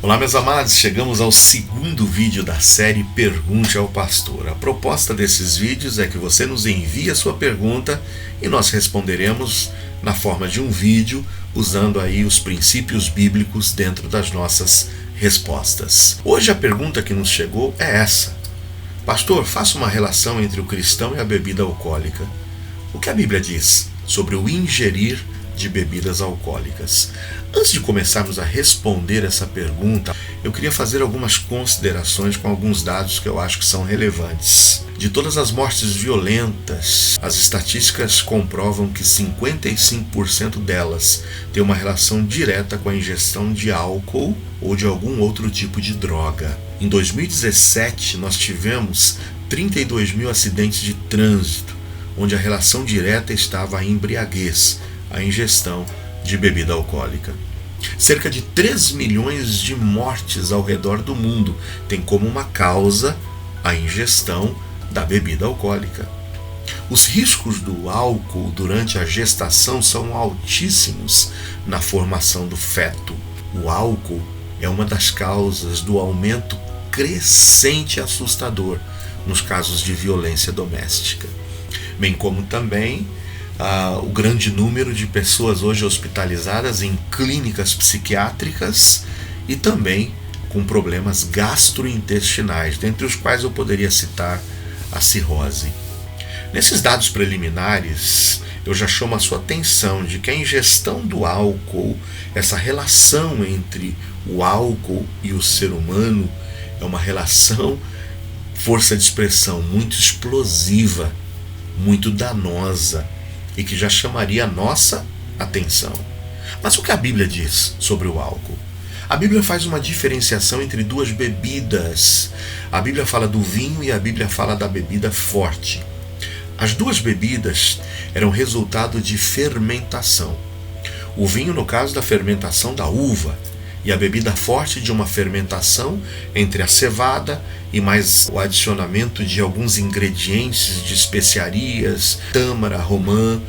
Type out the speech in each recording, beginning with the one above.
Olá, meus amados, chegamos ao segundo vídeo da série Pergunte ao Pastor. A proposta desses vídeos é que você nos envie a sua pergunta e nós responderemos na forma de um vídeo, usando aí os princípios bíblicos dentro das nossas respostas. Hoje a pergunta que nos chegou é essa: Pastor, faça uma relação entre o cristão e a bebida alcoólica. O que a Bíblia diz sobre o ingerir de bebidas alcoólicas? Antes de começarmos a responder essa pergunta, eu queria fazer algumas considerações com alguns dados que eu acho que são relevantes. De todas as mortes violentas, as estatísticas comprovam que 55% delas têm uma relação direta com a ingestão de álcool ou de algum outro tipo de droga. Em 2017, nós tivemos 32 mil acidentes de trânsito, onde a relação direta estava a embriaguez, a ingestão de bebida alcoólica. Cerca de 3 milhões de mortes ao redor do mundo têm como uma causa a ingestão da bebida alcoólica. Os riscos do álcool durante a gestação são altíssimos na formação do feto. O álcool é uma das causas do aumento crescente e assustador nos casos de violência doméstica, bem como também o grande número de pessoas hoje hospitalizadas em clínicas psiquiátricas e também com problemas gastrointestinais, dentre os quais eu poderia citar a cirrose. Nesses dados preliminares, eu já chamo a sua atenção de que a ingestão do álcool, essa relação entre o álcool e o ser humano, é uma relação, força de expressão, muito explosiva, muito danosa, e que já chamaria a nossa atenção. Mas o que a Bíblia diz sobre o álcool? A Bíblia faz uma diferenciação entre duas bebidas. A Bíblia fala do vinho e a Bíblia fala da bebida forte. As duas bebidas eram resultado de fermentação. O vinho, no caso da fermentação da uva, e a bebida forte de uma fermentação entre a cevada e mais o adicionamento de alguns ingredientes de especiarias, tâmara, romã.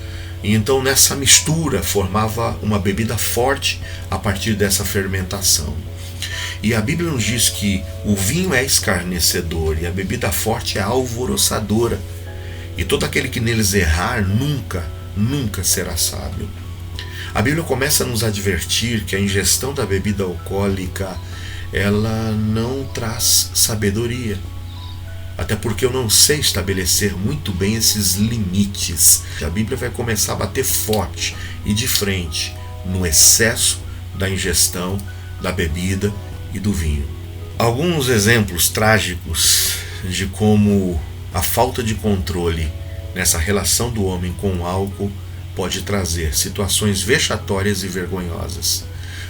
E então nessa mistura formava uma bebida forte a partir dessa fermentação. E a Bíblia nos diz que o vinho é escarnecedor e a bebida forte é alvoroçadora. E todo aquele que neles errar nunca será sábio. A Bíblia começa a nos advertir que a ingestão da bebida alcoólica, ela não traz sabedoria. Até porque eu não sei estabelecer muito bem esses limites. A Bíblia vai começar a bater forte e de frente no excesso da ingestão da bebida e do vinho. Alguns exemplos trágicos de como a falta de controle nessa relação do homem com o álcool pode trazer situações vexatórias e vergonhosas.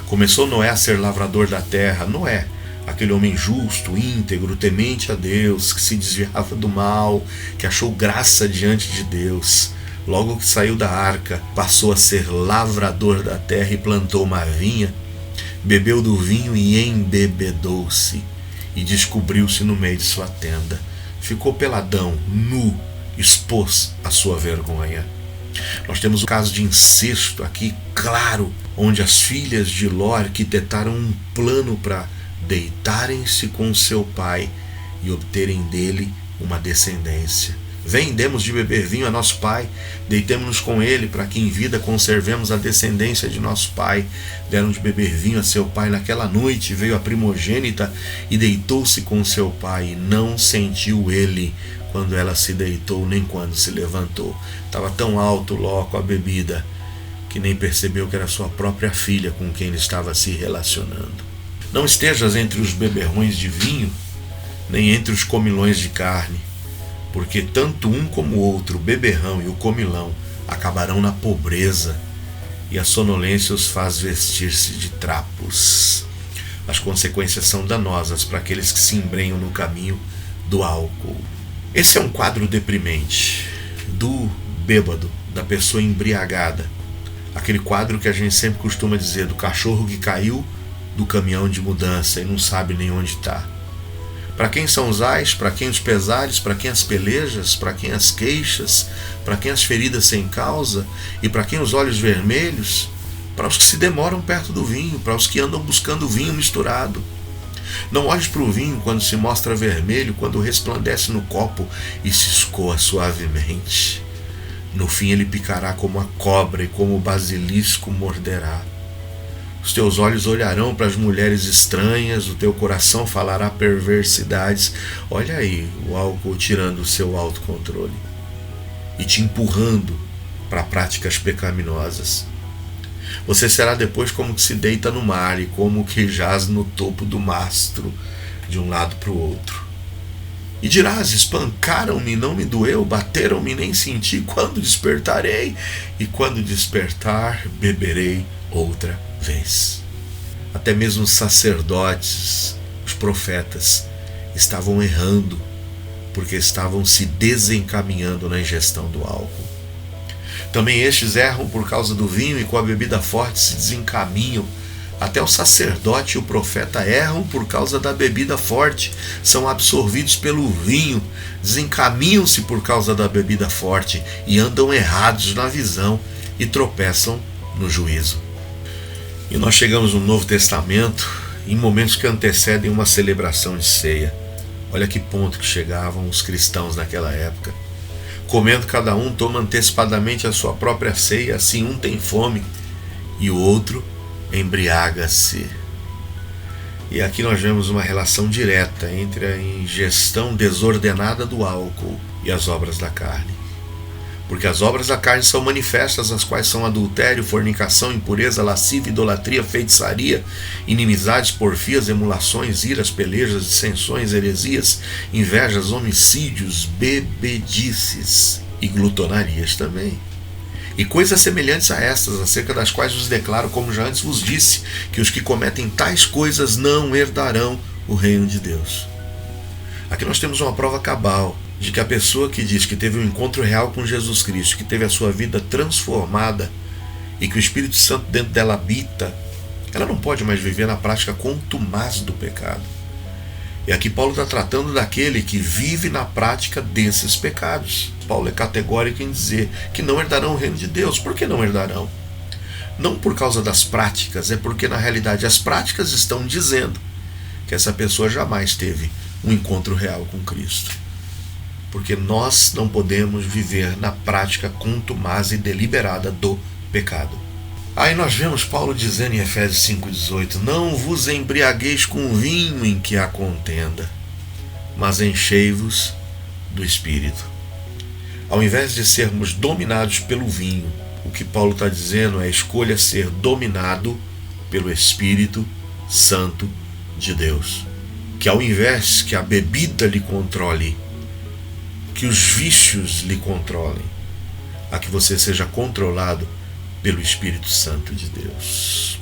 Começou Noé a ser lavrador da terra. Noé, aquele homem justo, íntegro, temente a Deus, que se desviava do mal, que achou graça diante de Deus. Logo que saiu da arca, passou a ser lavrador da terra e plantou uma vinha, bebeu do vinho e embebedou-se, e descobriu-se no meio de sua tenda. Ficou peladão, nu, expôs a sua vergonha. Nós temos o caso de incesto aqui, claro, onde as filhas de Ló arquitetaram um plano para deitarem-se com seu pai e obterem dele uma descendência. Vem, demos de beber vinho a nosso pai, deitemo-nos com ele, para que em vida conservemos a descendência de nosso pai. Deram de beber vinho a seu pai. Naquela noite veio a primogênita e deitou-se com seu pai, e não sentiu ele quando ela se deitou, nem quando se levantou. Estava tão alto Ló com a bebida, que nem percebeu que era sua própria filha com quem ele estava se relacionando. Não estejas entre os beberrões de vinho, nem entre os comilões de carne, porque tanto um como o outro, o beberrão e o comilão, acabarão na pobreza, e a sonolência os faz vestir-se de trapos. As consequências são danosas para aqueles que se embrenham no caminho do álcool. Esse é um quadro deprimente do bêbado, da pessoa embriagada. Aquele quadro que a gente sempre costuma dizer do cachorro que caiu do caminhão de mudança e não sabe nem onde está. Para quem são os ais, para quem os pesares, para quem as pelejas, para quem as queixas, para quem as feridas sem causa e para quem os olhos vermelhos? Para os que se demoram perto do vinho, para os que andam buscando vinho misturado. Não olhes para o vinho quando se mostra vermelho, quando resplandece no copo e se escoa suavemente. No fim ele picará como a cobra e como o basilisco morderá. Os teus olhos olharão para as mulheres estranhas, o teu coração falará perversidades. Olha aí o álcool tirando o seu autocontrole e te empurrando para práticas pecaminosas. Você será depois como que se deita no mar e como que jaz no topo do mastro, de um lado para o outro. E dirás: espancaram-me, não me doeu, bateram-me, nem senti. Quando despertarei? E quando despertar, beberei outra vez. Até mesmo os sacerdotes, os profetas, estavam errando, porque estavam se desencaminhando na ingestão do álcool. Também estes erram por causa do vinho e com a bebida forte se desencaminham. Até o sacerdote e o profeta erram por causa da bebida forte, são absorvidos pelo vinho, desencaminham-se por causa da bebida forte e andam errados na visão e tropeçam no juízo. E nós chegamos no Novo Testamento em momentos que antecedem uma celebração de ceia. Olha que ponto que chegavam os cristãos naquela época. Comendo cada um, toma antecipadamente a sua própria ceia, assim um tem fome e o outro embriaga-se. E aqui nós vemos uma relação direta entre a ingestão desordenada do álcool e as obras da carne. Porque as obras da carne são manifestas, as quais são adultério, fornicação, impureza, lascívia, idolatria, feitiçaria, inimizades, porfias, emulações, iras, pelejas, dissensões, heresias, invejas, homicídios, bebedices e glutonarias também. E coisas semelhantes a estas, acerca das quais vos declaro, como já antes vos disse, que os que cometem tais coisas não herdarão o reino de Deus. Aqui nós temos uma prova cabal de que a pessoa que diz que teve um encontro real com Jesus Cristo, que teve a sua vida transformada e que o Espírito Santo dentro dela habita, ela não pode mais viver na prática contumaz do pecado. E aqui Paulo está tratando daquele que vive na prática desses pecados. Paulo é categórico em dizer que não herdarão o reino de Deus. Por que não herdarão? Não por causa das práticas, é porque na realidade as práticas estão dizendo que essa pessoa jamais teve um encontro real com Cristo. Porque nós não podemos viver na prática contumaz e deliberada do pecado. Aí nós vemos Paulo dizendo em Efésios 5,18: não vos embriagueis com vinho em que há contenda, mas enchei-vos do Espírito. Ao invés de sermos dominados pelo vinho, o que Paulo está dizendo é: escolha ser dominado pelo Espírito Santo de Deus. Que ao invés que a bebida lhe controle, que os vícios lhe controlem, a que você seja controlado pelo Espírito Santo de Deus.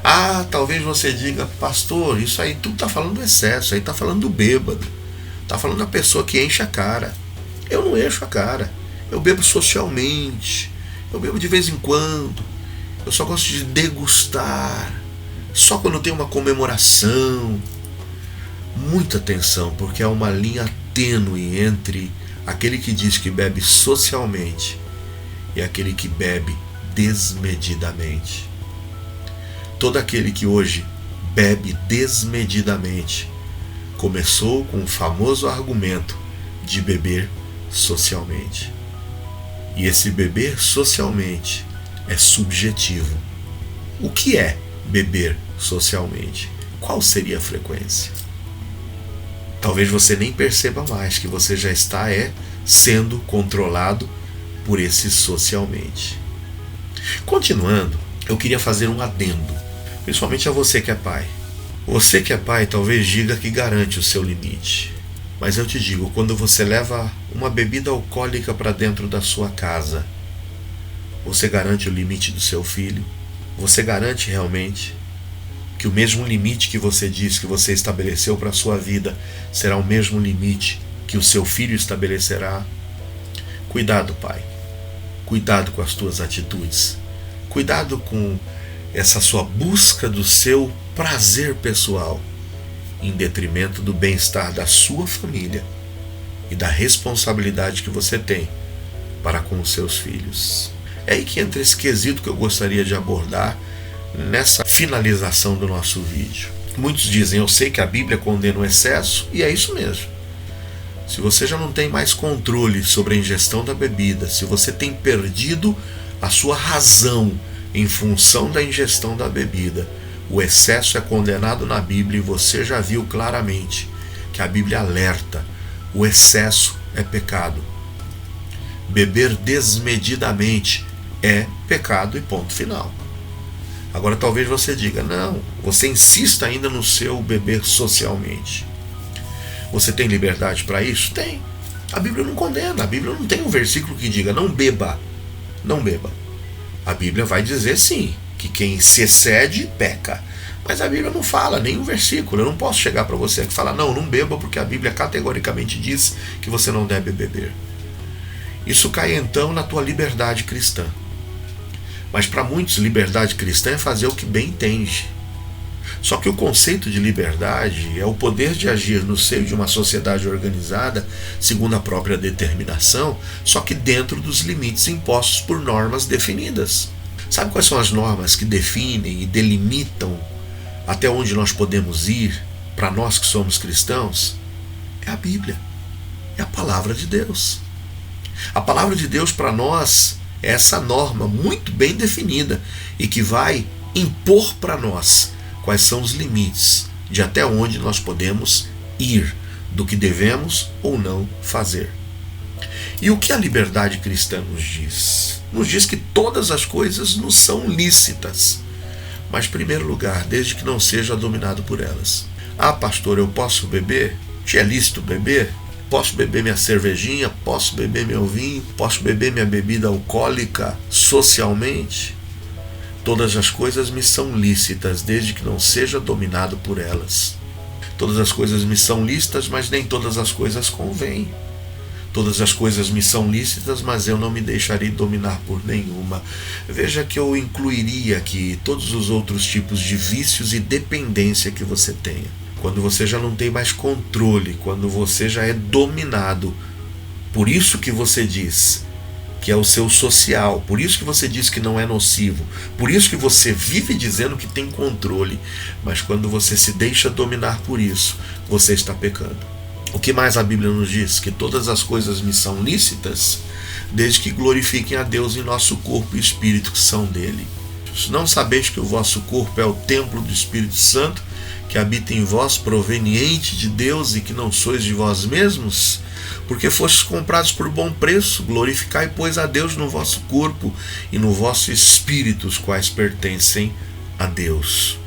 Ah, talvez você diga: pastor, isso aí tudo está falando do excesso, aí está falando do bêbado, está falando da pessoa que enche a cara. Eu não encho a cara, eu bebo socialmente, eu bebo de vez em quando, eu só gosto de degustar, só quando tem uma comemoração. Muita atenção, porque há uma linha tênue entre aquele que diz que bebe socialmente e aquele que bebe desmedidamente. Todo aquele que hoje bebe desmedidamente começou com o famoso argumento de beber socialmente. E esse beber socialmente é subjetivo. O que é beber socialmente? Qual seria a frequência? Talvez você nem perceba mais que você já está sendo controlado por esse socialmente. Continuando, eu queria fazer um adendo, principalmente a você que é pai. Você que é pai talvez diga que garante o seu limite. Mas eu te digo, quando você leva uma bebida alcoólica para dentro da sua casa, você garante o limite do seu filho? Você garante realmente que o mesmo limite que você diz que você estabeleceu para a sua vida será o mesmo limite que o seu filho estabelecerá? Cuidado, pai. Cuidado com as tuas atitudes. Cuidado com essa sua busca do seu prazer pessoal, em detrimento do bem-estar da sua família e da responsabilidade que você tem para com os seus filhos. É aí que entra esse quesito que eu gostaria de abordar nessa finalização do nosso vídeo. Muitos dizem, eu sei que a Bíblia condena o excesso, e é isso mesmo. Se você já não tem mais controle sobre a ingestão da bebida, se você tem perdido a sua razão em função da ingestão da bebida, o excesso é condenado na Bíblia e você já viu claramente que a Bíblia alerta, o excesso é pecado. Beber desmedidamente é pecado e ponto final. Agora talvez você diga, não, você insista ainda no seu beber socialmente. Você tem liberdade para isso? Tem. A Bíblia não condena, a Bíblia não tem um versículo que diga, não beba, não beba. A Bíblia vai dizer sim, que quem se excede, peca. Mas a Bíblia não fala nenhum versículo. Eu não posso chegar para você e falar, não beba, porque a Bíblia categoricamente diz que você não deve beber. Isso cai então na tua liberdade cristã. Mas para muitos, liberdade cristã é fazer o que bem entende. Só que o conceito de liberdade é o poder de agir no seio de uma sociedade organizada segundo a própria determinação, só que dentro dos limites impostos por normas definidas. Sabe quais são as normas que definem e delimitam até onde nós podemos ir para nós que somos cristãos? É a Bíblia, é a palavra de Deus. A palavra de Deus para nós é essa norma muito bem definida e que vai impor para nós quais são os limites de até onde nós podemos ir, do que devemos ou não fazer. E o que a liberdade cristã nos diz? Nos diz que todas as coisas nos são lícitas, mas, em primeiro lugar, desde que não seja dominado por elas. Ah, pastor, eu posso beber? Te é lícito beber? Posso beber minha cervejinha? Posso beber meu vinho? Posso beber minha bebida alcoólica socialmente? Todas as coisas me são lícitas, desde que não seja dominado por elas. Todas as coisas me são lícitas, mas nem todas as coisas convêm. Todas as coisas me são lícitas, mas eu não me deixarei dominar por nenhuma. Veja que eu incluiria aqui todos os outros tipos de vícios e dependência que você tenha. Quando você já não tem mais controle, quando você já é dominado. Por isso que você diz que é o seu social, por isso que você diz que não é nocivo, por isso que você vive dizendo que tem controle, mas quando você se deixa dominar por isso, você está pecando. O que mais a Bíblia nos diz? Que todas as coisas me são lícitas, desde que glorifiquem a Deus em nosso corpo e espírito que são dele. Não sabeis que o vosso corpo é o templo do Espírito Santo, que habita em vós, proveniente de Deus, e que não sois de vós mesmos? Porque fostes comprados por bom preço, glorificai, pois, a Deus no vosso corpo e no vosso espírito, os quais pertencem a Deus.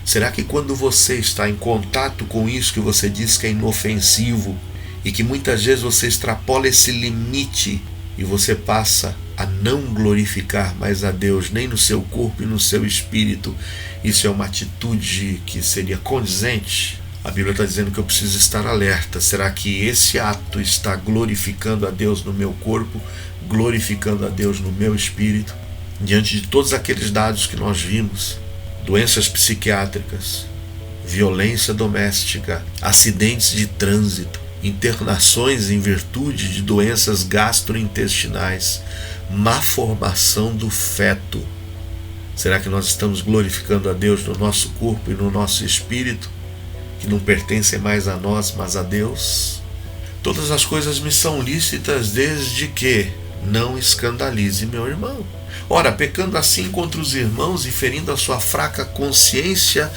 Será que quando você está em contato com isso que você diz que é inofensivo e que muitas vezes você extrapola esse limite e você passa a não glorificar mais a Deus nem no seu corpo e no seu espírito, isso é uma atitude que seria condizente? A Bíblia está dizendo que eu preciso estar alerta. Será que esse ato está glorificando a Deus no meu corpo, glorificando a Deus no meu espírito? Diante de todos aqueles dados que nós vimos, doenças psiquiátricas, violência doméstica, acidentes de trânsito, internações em virtude de doenças gastrointestinais, má formação do feto. Será que nós estamos glorificando a Deus no nosso corpo e no nosso espírito, que não pertencem mais a nós, mas a Deus? Todas as coisas me são lícitas, desde que não escandalize meu irmão. Ora, pecando assim contra os irmãos e ferindo a sua fraca consciência,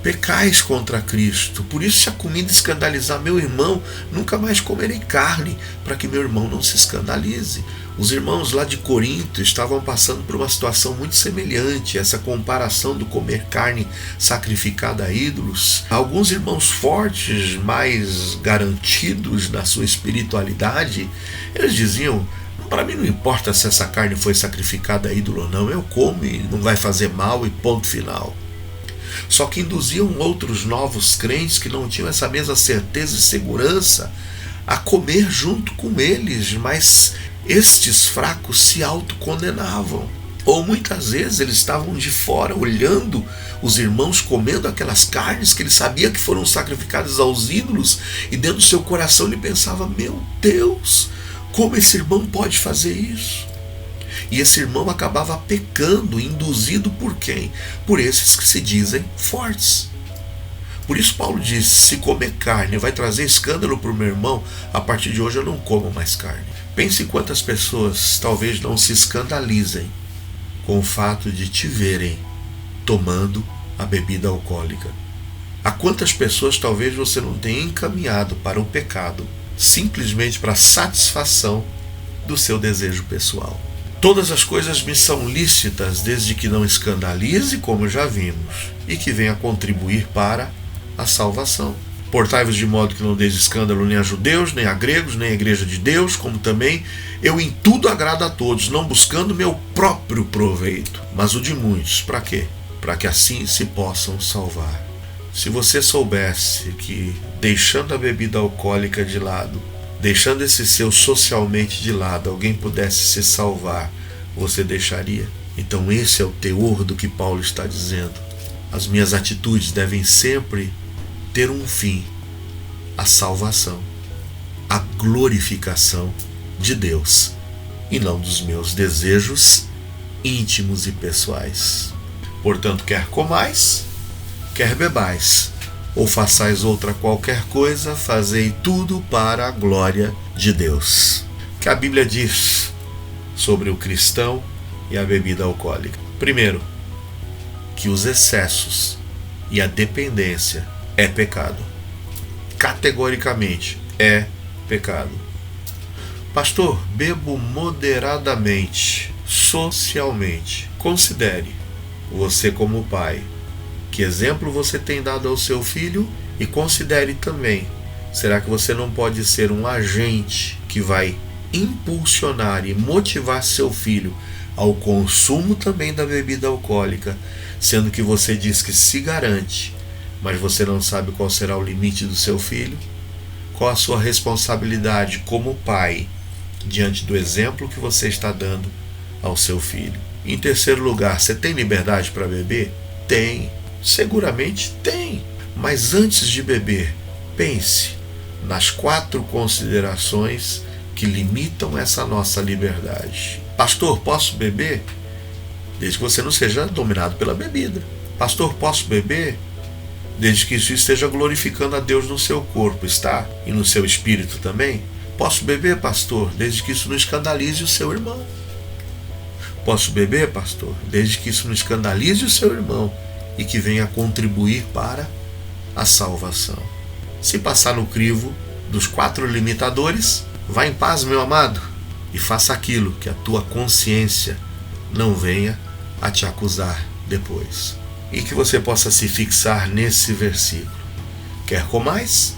pecais contra Cristo. Por isso, se a comida escandalizar meu irmão, nunca mais comerei carne, para que meu irmão não se escandalize. Os irmãos lá de Corinto estavam passando por uma situação muito semelhante, essa comparação do comer carne sacrificada a ídolos. Alguns irmãos fortes, mais garantidos na sua espiritualidade, eles diziam: para mim não importa se essa carne foi sacrificada a ídolo ou não, eu como e não vai fazer mal e ponto final. Só que induziam outros novos crentes que não tinham essa mesma certeza e segurança a comer junto com eles, mas estes fracos se autocondenavam. Ou muitas vezes eles estavam de fora olhando os irmãos comendo aquelas carnes que ele sabia que foram sacrificadas aos ídolos, e dentro do seu coração ele pensava: meu Deus, como esse irmão pode fazer isso? E esse irmão acabava pecando, induzido por quem? Por esses que se dizem fortes. Por isso Paulo diz: se comer carne vai trazer escândalo para o meu irmão, a partir de hoje eu não como mais carne. Pense quantas pessoas talvez não se escandalizem com o fato de te verem tomando a bebida alcoólica. A quantas pessoas talvez você não tenha encaminhado para o pecado, simplesmente para a satisfação do seu desejo pessoal. Todas as coisas me são lícitas, desde que não escandalize, como já vimos, e que venha contribuir para a salvação. Portai-vos de modo que não deis escândalo nem a judeus, nem a gregos, nem a igreja de Deus, como também eu em tudo agrado a todos, não buscando meu próprio proveito, mas o de muitos. Para quê? Para que assim se possam salvar. Se você soubesse que, deixando a bebida alcoólica de lado, deixando esse seu socialmente de lado, alguém pudesse se salvar, você deixaria? Então esse é o teor do que Paulo está dizendo. As minhas atitudes devem sempre ter um fim: a salvação, a glorificação de Deus, e não dos meus desejos íntimos e pessoais. Portanto, quer comais, quer bebais, ou façais outra qualquer coisa, fazei tudo para a glória de Deus. O que a Bíblia diz sobre o cristão e a bebida alcoólica? Primeiro, que os excessos e a dependência é pecado. Categoricamente é pecado. Pastor, bebo moderadamente, socialmente. Considere, você como pai, que exemplo você tem dado ao seu filho, e considere também, será que você não pode ser um agente que vai impulsionar e motivar seu filho ao consumo também da bebida alcoólica, sendo que você diz que se garante, mas você não sabe qual será o limite do seu filho? Qual a sua responsabilidade como pai diante do exemplo que você está dando ao seu filho? Em terceiro lugar, você tem liberdade para beber? Tem, seguramente tem. Mas antes de beber, pense nas 4 considerações que limitam essa nossa liberdade. Pastor, posso beber? Desde que você não seja dominado pela bebida. Pastor, posso beber? Desde que isso esteja glorificando a Deus no seu corpo, está? E no seu espírito também? Posso beber, pastor? Desde que isso não escandalize o seu irmão. Posso beber, pastor? Desde que isso não escandalize o seu irmão e que venha contribuir para a salvação. Se passar no crivo dos 4 limitadores, vá em paz, meu amado, e faça aquilo que a tua consciência não venha a te acusar depois. E que você possa se fixar nesse versículo: quer comais,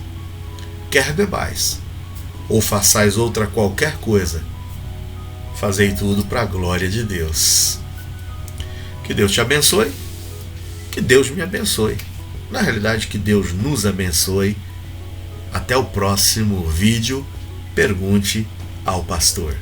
quer bebais, ou façais outra qualquer coisa, fazei tudo para a glória de Deus. Que Deus te abençoe, que Deus me abençoe. Na realidade, que Deus nos abençoe. Até o próximo vídeo. Pergunte ao pastor.